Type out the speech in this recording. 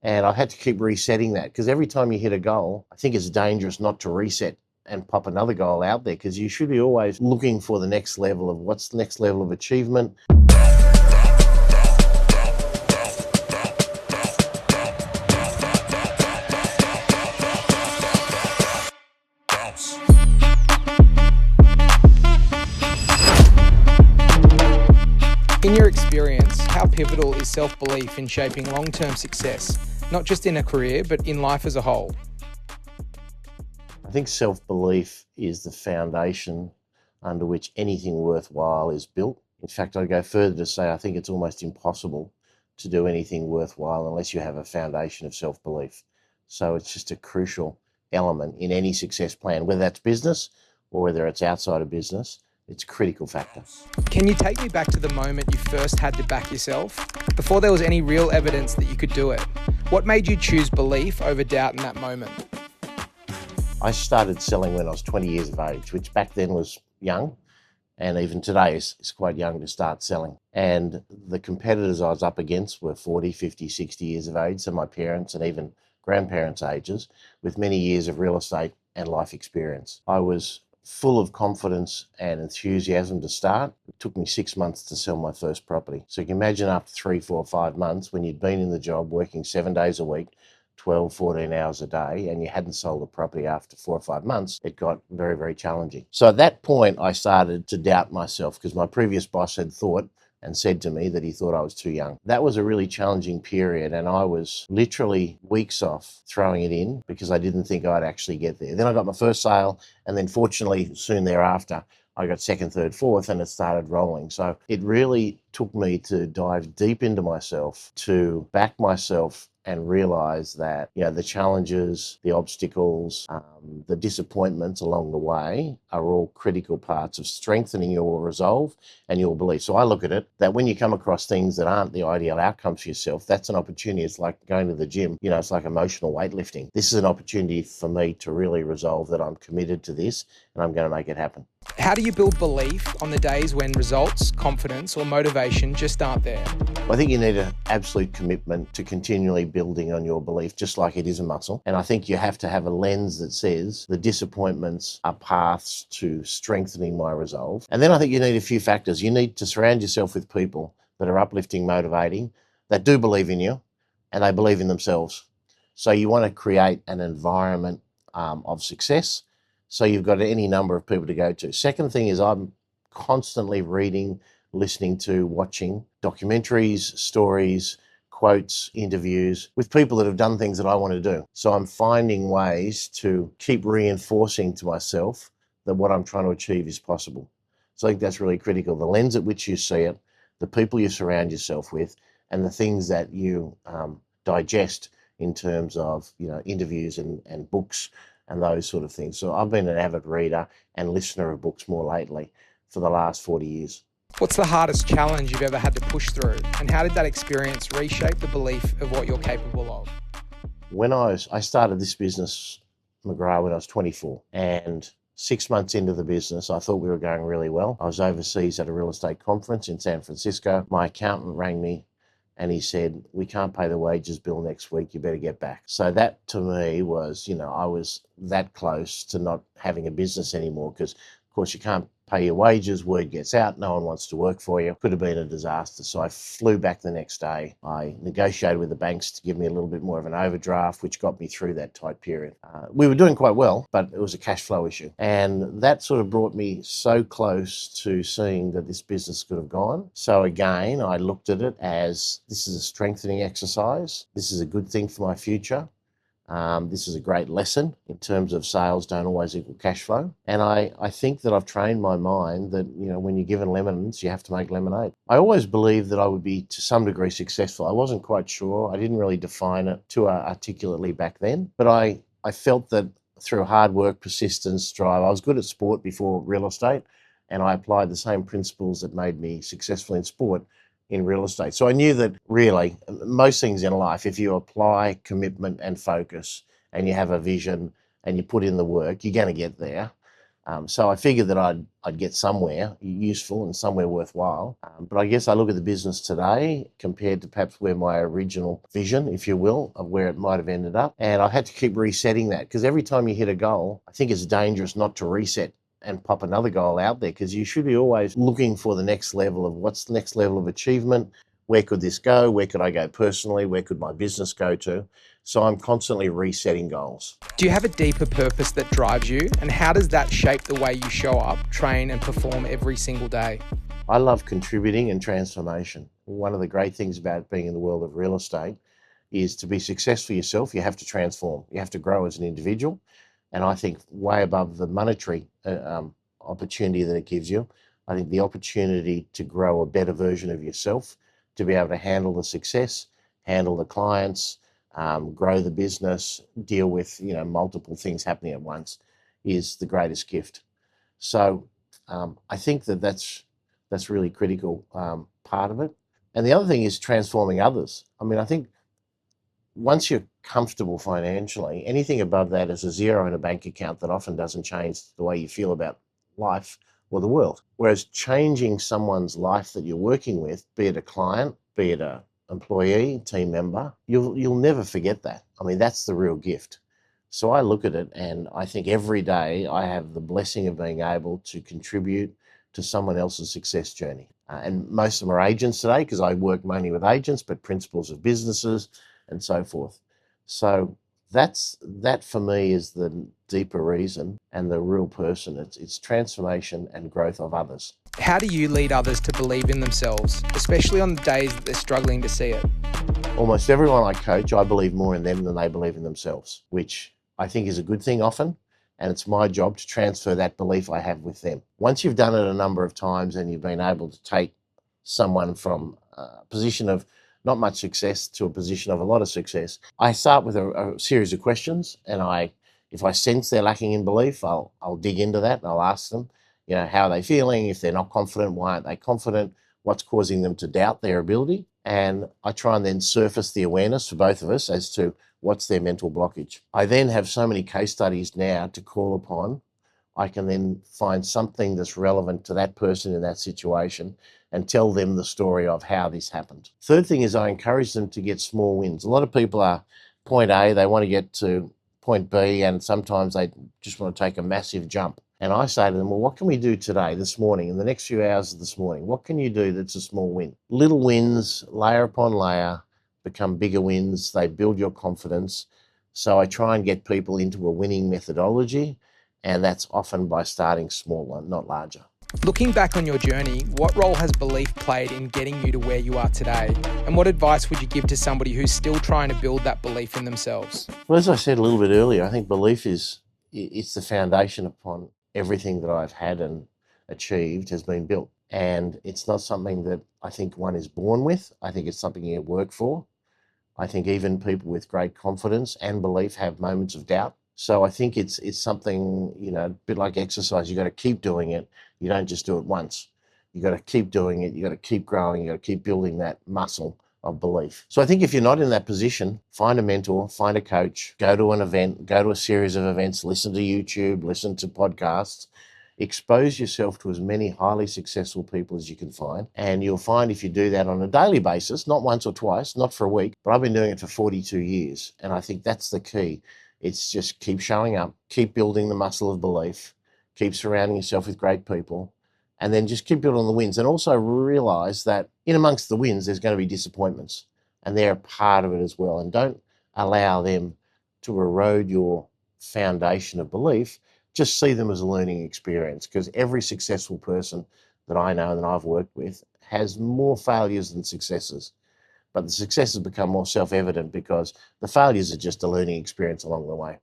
And I had to keep resetting that because every time you hit a goal, I think it's dangerous not to reset and pop another goal out there, because you should be always looking for the next level of what's the next level of achievement. In your experience, how pivotal is self-belief in shaping long-term success, not just in a career, but in life as a whole? I think self-belief is the foundation under which anything worthwhile is built. In fact, I'd go further to say I think it's almost impossible to do anything worthwhile unless you have a foundation of self-belief. So it's just a crucial element in any success plan, whether that's business or whether it's outside of business. It's a critical factor. Can you take me back to the moment you first had to back yourself, before there was any real evidence that you could do it? What made you choose belief over doubt in that moment? I started selling when I was 20 years of age, which back then was young, and even today is quite young to start selling. And the competitors I was up against were 40, 50, 60 years of age, so my parents and even grandparents' ages, with many years of real estate and life experience. I was full of confidence and enthusiasm to start. It took me 6 months to sell my first property. So you can imagine after 3, 4, 5 months, when you'd been in the job working 7 days a week, 12, 14 hours a day, and you hadn't sold the property after 4 or 5 months, it got very, very challenging. So at that point, I started to doubt myself because my previous boss had thought and said to me that he thought I was too young. That was a really challenging period, and I was literally weeks off throwing it in because I didn't think I'd actually get there. Then I got my first sale, and then fortunately soon thereafter, I got second, third, fourth, and it started rolling. So it really took me to dive deep into myself, to back myself and realize that, the challenges, the obstacles, the disappointments along the way are all critical parts of strengthening your resolve and your belief. So I look at it that when you come across things that aren't the ideal outcomes for yourself, that's an opportunity. It's like going to the gym, it's like emotional weightlifting. This is an opportunity for me to really resolve that I'm committed to this and I'm going to make it happen. How do you build belief on the days when results, confidence, or motivation just aren't there? I think you need an absolute commitment to continually building on your belief, just like it is a muscle. And I think you have to have a lens that says the disappointments are paths to strengthening my resolve. And then I think you need a few factors. You need to surround yourself with people that are uplifting, motivating, that do believe in you, and they believe in themselves. So you want to create an environment of success. So you've got any number of people to go to. Second thing is I'm constantly reading, listening to, watching documentaries, stories, quotes, interviews with people that have done things that I want to do. So I'm finding ways to keep reinforcing to myself that what I'm trying to achieve is possible. So I think that's really critical. The lens at which you see it, the people you surround yourself with, and the things that you digest in terms of interviews and books and those sort of things. So I've been an avid reader and listener of books more lately for the last 40 years. What's the hardest challenge you've ever had to push through? And how did that experience reshape the belief of what you're capable of? When I started this business, McGrath, when I was 24, and 6 months into the business, I thought we were going really well. I was overseas at a real estate conference in San Francisco. My accountant rang me and he said, "We can't pay the wages bill next week, you better get back." So that to me was, I was that close to not having a business anymore because, of course, you can't pay your wages, word gets out, no one wants to work for you. Could have been a disaster. So I flew back the next day. I negotiated with the banks to give me a little bit more of an overdraft, which got me through that tight period. We were doing quite well, but it was a cash flow issue. And that sort of brought me so close to seeing that this business could have gone. So again, I looked at it as this is a strengthening exercise. This is a good thing for my future. This is a great lesson in terms of sales don't always equal cash flow. And I think that I've trained my mind that, when you're given lemons, you have to make lemonade. I always believed that I would be to some degree successful. I wasn't quite sure. I didn't really define it too articulately back then. But I felt that through hard work, persistence, drive, I was good at sport before real estate. And I applied the same principles that made me successful in sport in real estate. So I knew that really most things in life, if you apply commitment and focus and you have a vision and you put in the work, you're going to get there. So I figured that I'd get somewhere useful and somewhere worthwhile. But I guess I look at the business today compared to perhaps where my original vision, if you will, of where it might have ended up. And I had to keep resetting that, because every time you hit a goal, I think it's dangerous not to reset and pop another goal out there, because you should be always looking for the next level of what's the next level of achievement. Where could this go? Where could I go personally? Where could my business go to? So I'm constantly resetting goals. Do you have a deeper purpose that drives you? And how does that shape the way you show up, train, and perform every single day? I love contributing and transformation. One of the great things about being in the world of real estate is to be successful yourself, you have to transform. You have to grow as an individual. And I think way above the monetary opportunity that it gives you, I think the opportunity to grow a better version of yourself, to be able to handle the success, handle the clients, grow the business, deal with multiple things happening at once, is the greatest gift. So I think that's really critical part of it. And the other thing is transforming others. I mean, I think once you're comfortable financially, anything above that is a zero in a bank account that often doesn't change the way you feel about life or the world. Whereas changing someone's life that you're working with, be it a client, be it a employee, team member, you'll never forget that. I mean, that's the real gift. So I look at it and I think every day I have the blessing of being able to contribute to someone else's success journey. And most of them are agents today, because I work mainly with agents, but principals of businesses and so forth. So that for me is the deeper reason and the real person. It's transformation and growth of others. How do you lead others to believe in themselves, especially on the days that they're struggling to see it? Almost everyone I coach, I believe more in them than they believe in themselves, which I think is a good thing often. And it's my job to transfer that belief I have with them. Once you've done it a number of times and you've been able to take someone from a position of not much success to a position of a lot of success, I start with a series of questions, and if I sense they're lacking in belief, I'll dig into that and I'll ask them, how are they feeling? If they're not confident, why aren't they confident? What's causing them to doubt their ability? And I try and then surface the awareness for both of us as to what's their mental blockage. I then have so many case studies now to call upon. I can then find something that's relevant to that person in that situation and tell them the story of how this happened. Third thing is I encourage them to get small wins. A lot of people are point A, they want to get to point B, and sometimes they just want to take a massive jump. And I say to them, well, what can we do today, this morning, in the next few hours of this morning? What can you do that's a small win? Little wins, layer upon layer, become bigger wins. They build your confidence. So I try and get people into a winning methodology, and that's often by starting smaller, not larger. Looking back on your journey, what role has belief played in getting you to where you are today? And what advice would you give to somebody who's still trying to build that belief in themselves? Well, as I said a little bit earlier, I think belief it's the foundation upon everything that I've had and achieved has been built. And it's not something that I think one is born with. I think it's something you work for. I think even people with great confidence and belief have moments of doubt. So I think it's something, a bit like exercise. You got to keep doing it. You don't just do it once. You got to keep doing it. You got to keep growing. You got to keep building that muscle of belief. So I think if you're not in that position, find a mentor, find a coach, go to an event, go to a series of events, listen to YouTube, listen to podcasts, expose yourself to as many highly successful people as you can find. And you'll find if you do that on a daily basis, not once or twice, not for a week, but I've been doing it for 42 years. And I think that's the key. It's just keep showing up, keep building the muscle of belief, keep surrounding yourself with great people, and then just keep building on the wins. And also realize that in amongst the wins, there's going to be disappointments, and they're a part of it as well. And don't allow them to erode your foundation of belief. Just see them as a learning experience, because every successful person that I know and that I've worked with has more failures than successes. But the successes become more self-evident because the failures are just a learning experience along the way.